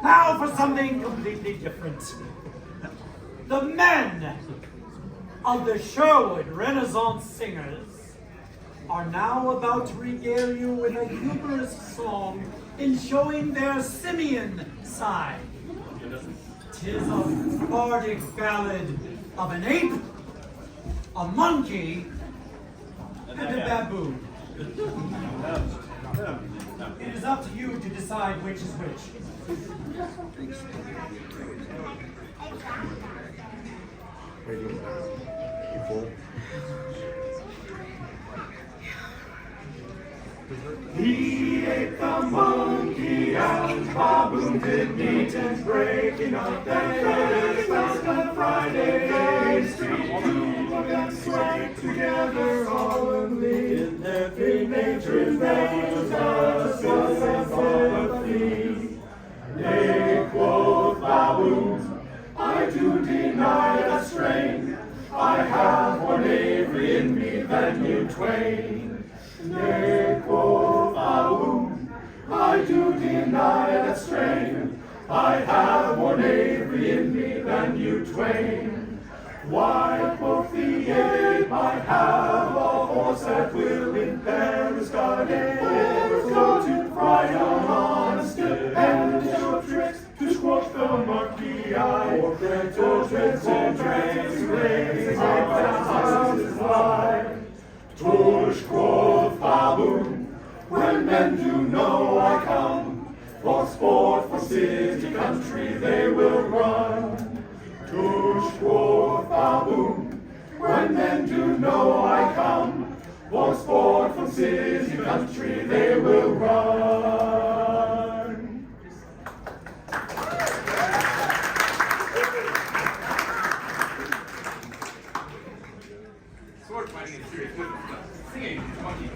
Now for something completely different. The men of the Sherwood Renaissance Singers are now about to regale you with a humorous song in showing their simian side. 'Tis a bardic ballad of an ape, a monkey, and a baboon. It is up to you to decide which is which. He ate the monkey and baboon did meet and breaking up their legs. Fast on Friday Street, two of them swayed together solemnly. In their three natures they possessed and sympathy. Nay, quoth baboon, I do deny that strain. I have more knavery in me than you twain. Nay, quoth baboon, I do deny that strain. I have more knavery in me than you twain. Why, quoth the ape, I have a horse that will in Paris garden go to pride on honest and show tricks to squash the monkey eye. Or tricks to raise his lie. Tush, quoth baboon, when men do know I come, for sport, for city, country, they will run. Tush, quoth baboon, when men do know I come, for sport, for city, country, they will run. Sword fighting is serious business, but singing is funny.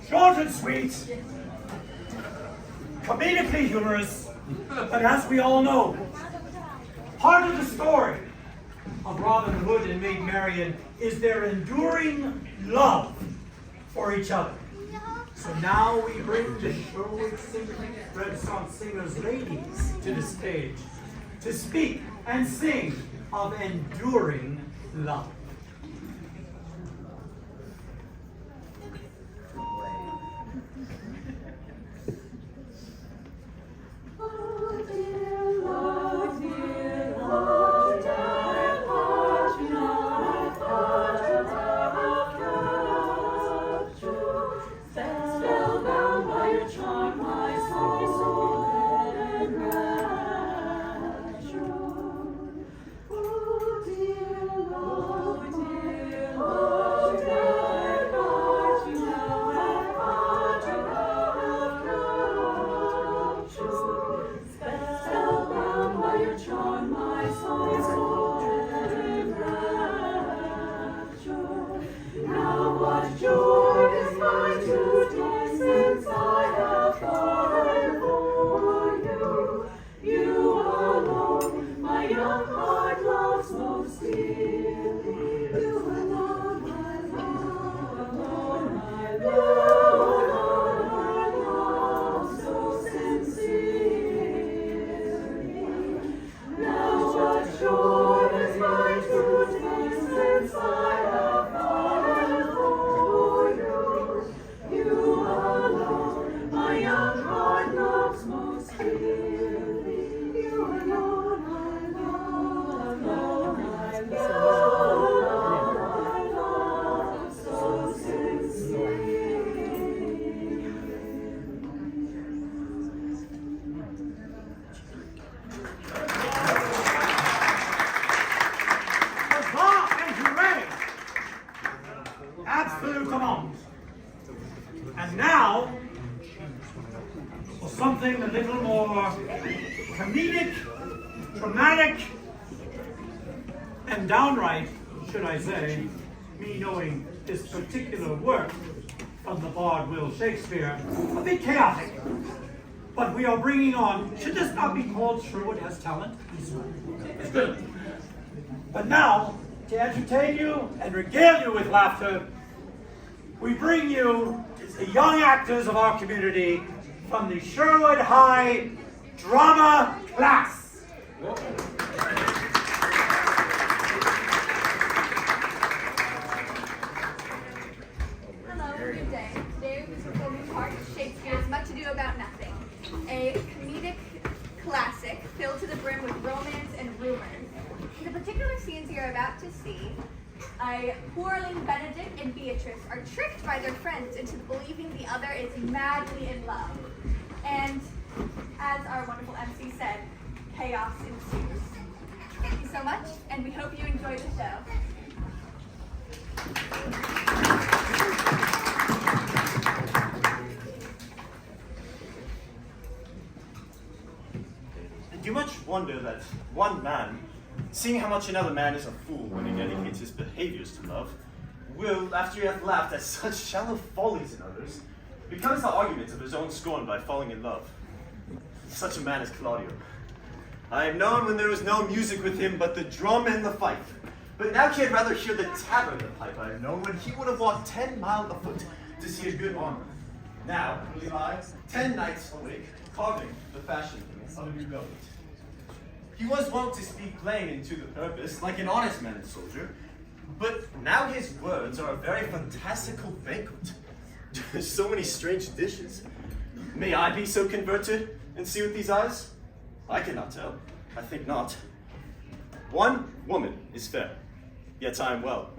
Short and sweet, comedically humorous, but as we all know, part of the story of Robin Hood and Maid Marian is their enduring love for each other. So now we bring the Sherwood Renaissance Singers ladies to the stage to speak and sing of enduring love. And now, for something a little more comedic, dramatic, and downright, should I say, me knowing this particular work from the bard William Shakespeare, a bit chaotic. But we are bringing on, should this not be called Sherwood Has Talent? It's good. But now, to entertain you and regale you with laughter, we bring you the young actors of our community from the Sherwood High Drama Class. Hello, good day. Today we're performing part of Shakespeare's Much Ado About Nothing, a comedic classic filled to the brim with romance and rumors. In the particular scenes you're about to see, a quarreling Benedict and Beatrice are tricked by their friends into believing the other is madly in love. And as our wonderful MC said, chaos ensues. Thank you so much, and we hope you enjoy the show. You much wonder that one man, seeing how much another man is a fool when he dedicates his behaviors to love, will, after he hath laughed at such shallow follies in others, becomes the argument of his own scorn by falling in love. Such a man is Claudio. I have known when there was no music with him but the drum and the fife. But now he had rather hear the tabor and the pipe. I have known when he would have walked 10 miles afoot to see a good armor. Now will he lie 10 nights awake, carving the fashion of a new velvet. He was wont to speak plain and to the purpose, like an honest man and soldier, but now his words are a very fantastical banquet. So many strange dishes. May I be so converted and see with these eyes? I cannot tell. I think not. One woman is fair, yet I am well.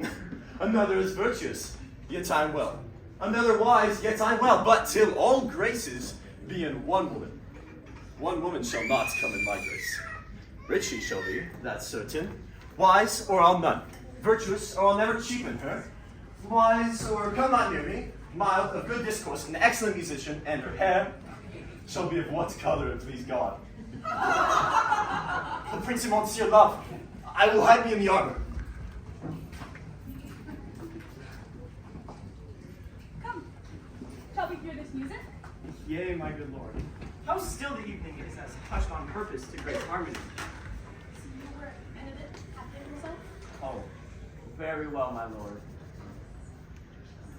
Another is virtuous, yet I am well. Another wise, yet I am well. But till all graces be in one woman shall not come in my grace. Rich she shall be, that's certain. Wise, or I'll none. Virtuous, or I'll never cheapen her. Wise, or come not near me. Mild, of good discourse, an excellent musician, and her hair shall be of what color, please God? The Prince of Monsieur love, I will hide me in the armor. Come, shall we hear this music? Yea, my good lord. How still the evening is, as hushed on purpose to great harmony. Signor Benedict hath himself? Oh, very well, my lord.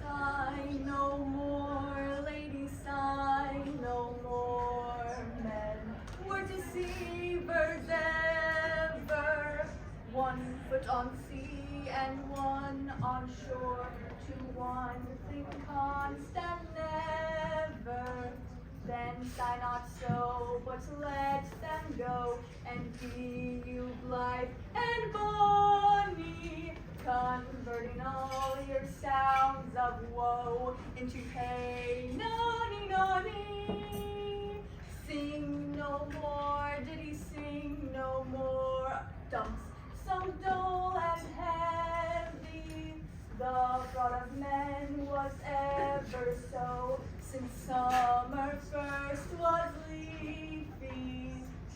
Sigh no more, lady, sigh no more. Men were deceivers ever. 1 foot on sea and 1 on shore. To one thing constant never. Then sigh not so, but let them go, and be you blithe and bonny, converting all your sounds of woe into hey, nonny, nonny. Sing no more, did he sing no more? Dumps so dull and heavy, the fraud of men was ever so, since summer first was leafy.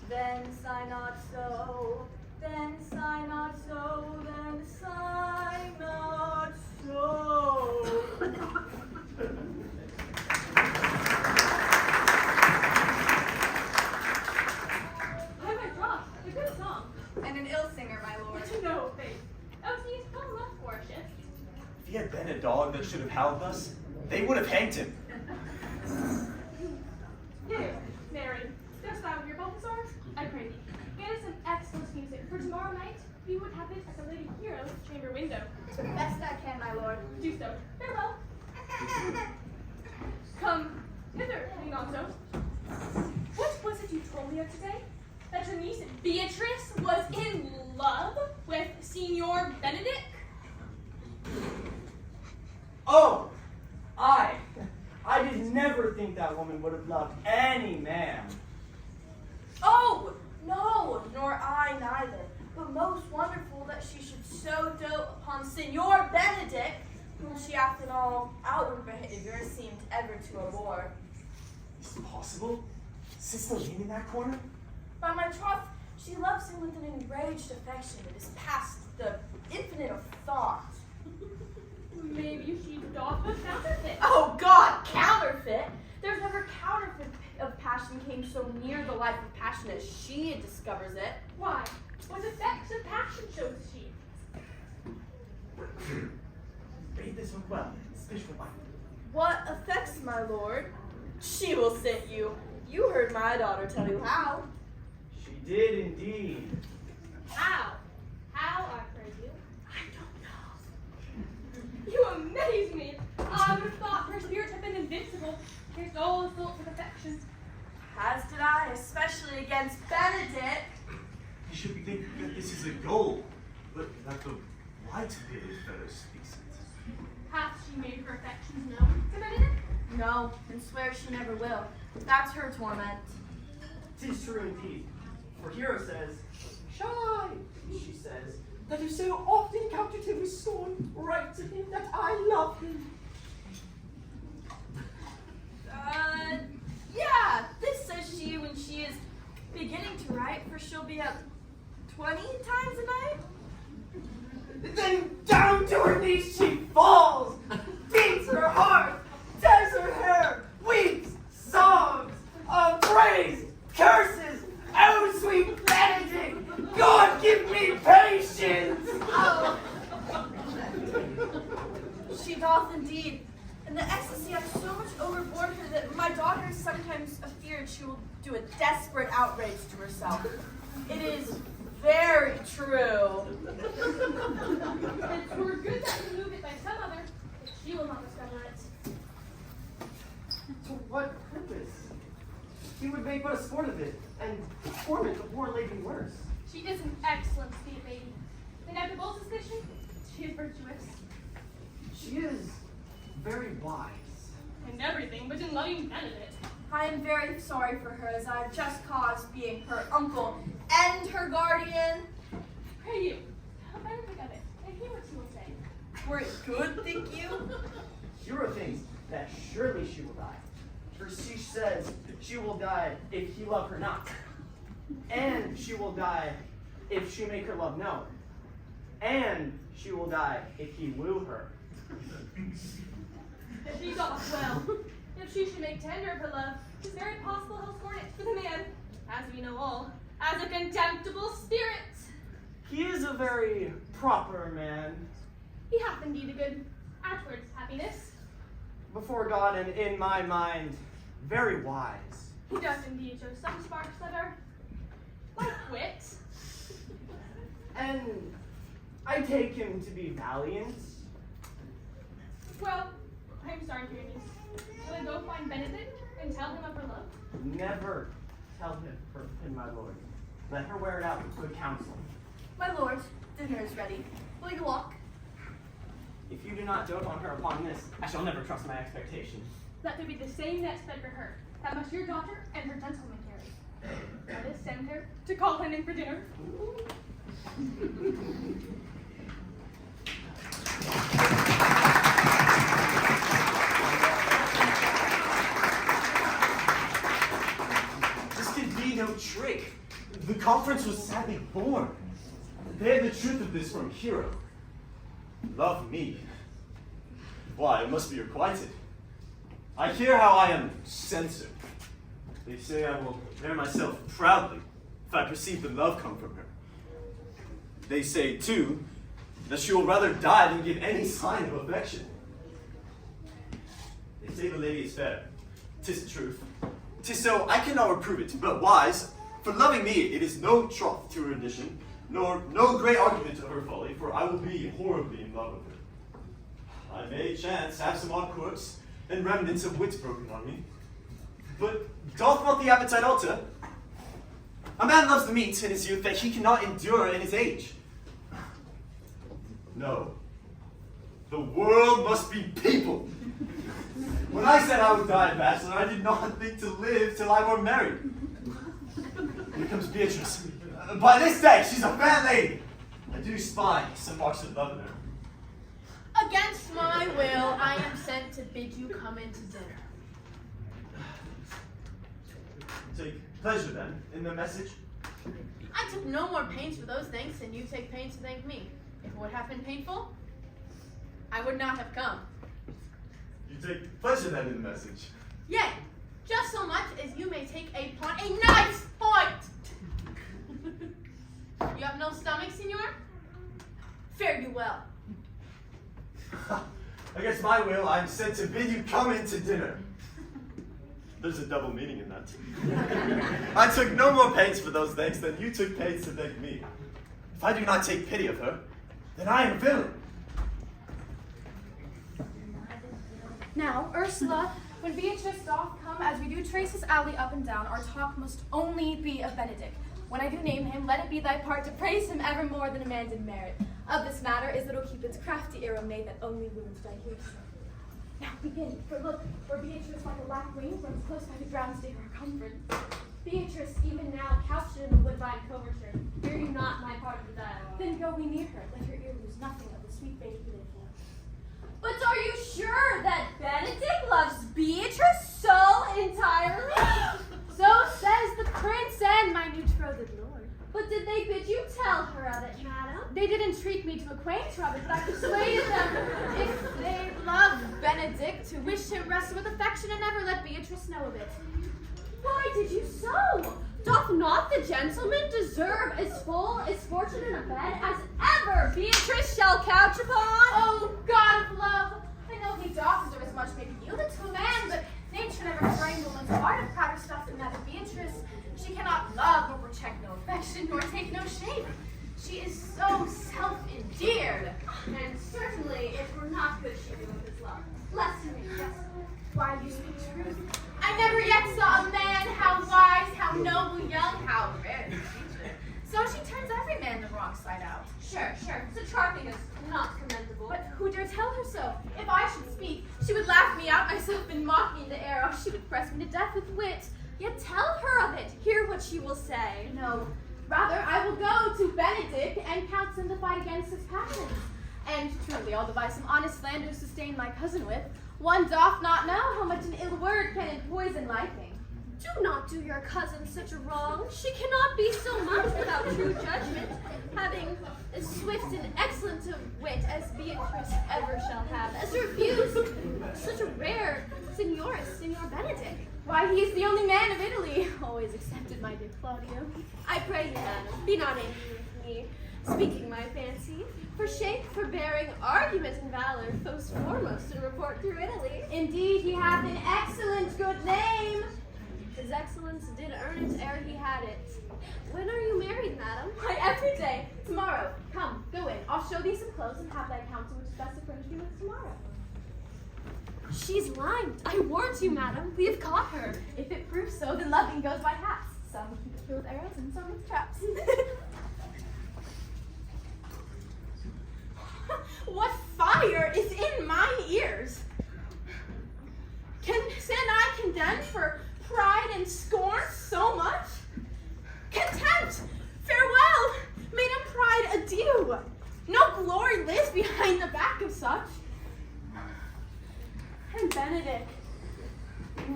Then sigh not so, then sigh not so, then sigh not so. By my troth, a good song. And an ill singer, my lord. No, faith. Oh, see, it's well enough for a shift. If he had been a dog that should have howled thus, they would have hanged him. Here, Mary, dost thou hear Balthazar? I pray thee, get us some excellent music, for tomorrow night we would have it at the Lady Hero's chamber window. Best I can, my lord. Do so. Farewell. Come hither, Leonardo. What was it you told me of today? That your niece Beatrice was in love with Signor Benedict? Oh, I did never think that woman would have loved any man. Oh, no, nor I neither. But most wonderful that she should so dote upon Signor Benedict, whom she after all outward behavior seemed ever to abhor. Is it possible? Sits the lady in that corner? By my troth, she loves him with an enraged affection that is past the infinite of thought. Maybe she doth but counterfeit. Oh God, counterfeit! There's never counterfeit of passion came so near the life of passion as she discovers it. Why? What effects of passion shows she? Read this book well. Speech for life. What affects my lord? She will sit you. You heard my daughter tell you how. She did indeed. How? How, I pray you? I don't know. You amaze me. I would have thought her spirits had been invincible. Here's all sorts of affection. As did I, especially against Benedict. You should think that this is a goal, but that the light of it better speaks it. Hath she made her affections known to Benedict? No, and swears she never will. That's her torment. 'Tis true indeed. For Hero says, "Shy," she says, "that you so often counted him with scorn. Write to him that I love him." Yeah, this says she when she is beginning to write, for she'll be up 20 times a night. Then down to her knees she falls, beats her heart, tears her hair, weeps, sobs, of praise, curses. Oh, sweet Benedict, God give me patience. Oh. She doth indeed. And the ecstasy hath so much overborne her that my daughter is sometimes afeared she will do a desperate outrage to herself. It is very true. It were good that you move it by some other, but she will not discover it. To what purpose? He would make but a sport of it, and torment the poor lady worse. She is an excellent sweet lady. Without bold suspicion, she is virtuous. She is very wise. And everything but in loving Benedict. I am very sorry for her, as I have just caused being her uncle and her guardian. Pray you, tell Benedict of it, and hear what she will say. Were it good, think you? Hero thinks that surely she will die. For she says she will die if he love her not. And she will die if she make her love known. And she will die if he woo her. If she doth well, if she should make tender of her love, 'tis very possible he'll scorn it for the man, as we know all, as a contemptible spirit. He is a very proper man. He hath indeed a good outward happiness. Before God and in my mind, very wise. He doth indeed show some sparks that are like wit. And I take him to be valiant. Well, I'm sorry to hear this. Shall I go find Benedict and tell him of her love? Never tell him, my lord. Let her wear it out with good counsel. My lord, dinner is ready. Will you walk? If you do not dote on her upon this, I shall never trust my expectation. Let there be the same next bed for her. That must your daughter and her gentleman carry. Let us send her to call him in for dinner. This could be no trick. The conference was sadly born. They had the truth of this from Hero. Love me. Why, I must be requited. I hear how I am censored. They say I will bear myself proudly if I perceive the love come from her. They say, too, that she will rather die than give any sign of affection. They say the lady is fair. 'Tis the truth. 'Tis so, I cannot reprove it, but wise, for loving me it is no troth to her addition, nor no great argument of her folly, for I will be horribly in love with her. I may chance have some odd quirks, and remnants of wits broken on me. But doth not the appetite alter? A man loves the meat in his youth that he cannot endure in his age. No. The world must be peopled. When I said I would die a bachelor, I did not think to live till I were married. Here comes Beatrice. By this day, she's a fair lady. I do spy some marks of love in her. Against my will, I am sent to bid you come into dinner. Take pleasure, then, in the message. I took no more pains for those things than you take pains to thank me. If it would have been painful, I would not have come. You take pleasure, then, in the message. Yea, just so much as you may take upon a nice point. You have no stomach, senor? Fare you well. Against my will, I am sent to bid you come in to dinner. There's a double meaning in that. I took no more pains for those thanks than you took pains to thank me. If I do not take pity of her, then I am a villain. Now, Ursula, when Beatrice doth come, as we do trace his alley up and down, our talk must only be of Benedick. When I do name him, let it be thy part to praise him ever more than a man did merit. Of this matter is little Cupid's crafty arrow made that only women's I hear so. Now begin, for look, where Beatrice like a black wing runs close by the ground to take her comfort. Beatrice, even now, couched in the woodbine coverture, hear you not my part of the dialogue. Then go we near her, let her ear lose nothing of the sweet faith he did for. But are you sure that Benedick loves Beatrice so entirely? So says the prince and my new betrothed lord. But did they bid you tell her of it, madam? They did entreat me to acquaint her of it, but I persuaded them, if they love Benedick, to wish him rest with affection and never let Beatrice know of it. Why did you so? Doth not the gentleman deserve as full as fortune in a bed as ever Beatrice shall couch upon? Oh, God of love! I know he doth deserve as much maybe yielded to a man, but nature never framed woman's heart of prouder stuff than that of Beatrice. She cannot love nor protect no affection, nor take no shape. She is so self-endeared. And certainly it were not good she knew of his love. Bless me, yes. Why, you speak truth. I never yet saw a man, how wise, how noble, young, how rare the creature. So she turns every man the wrong side out. Sure. Such harping is not commendable. But who dare tell her so? If I should speak, she would laugh me out myself and mock me in the air. Oh, she would press me to death with wit. Yet tell her of it. Hear what she will say. No, rather I will go to Benedick and counsel him to fight against his passions. And truly I'll devise some honest slander to sustain my cousin with. One doth not know how much an ill word can empoison liking. Do not do your cousin such a wrong. She cannot be so much without true judgment, having as swift and excellent a wit as Beatrice ever shall have, as to refuse such a rare Signor Benedick. Why, he is the only man of Italy, always excepted my dear Claudio. I pray you, madam, be not angry with me, speaking my fancy, for shape, forbearing, argument, and valor, most foremost in report through Italy. Indeed, he hath an excellent good name. His excellence did earn it ere he had it. When are you married, madam? Why, every day. Tomorrow. Come, go in. I'll show thee some clothes and have thy counsel which is best to furnish me with tomorrow. She's limed. I warrant you, madam. We have caught her. If it proves so, then loving goes by halves. Some keep it with arrows and some with traps. What fire is in mine ears? Stand I condemned for pride and scorn so much? Contempt! Farewell! Maiden pride, adieu! No glory lives behind the back of such. And Benedick,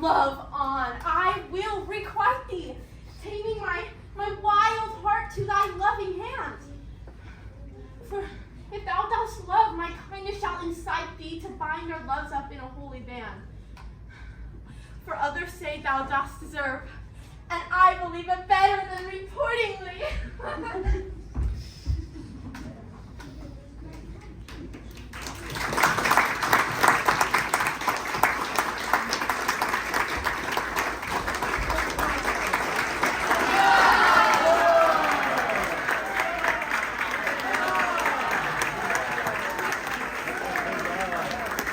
love on, I will requite thee, taming my wild heart to thy loving hand. For if thou dost love, my kindness shall incite thee to bind our loves up in a holy band. For others say thou dost deserve, and I believe it better than reportingly.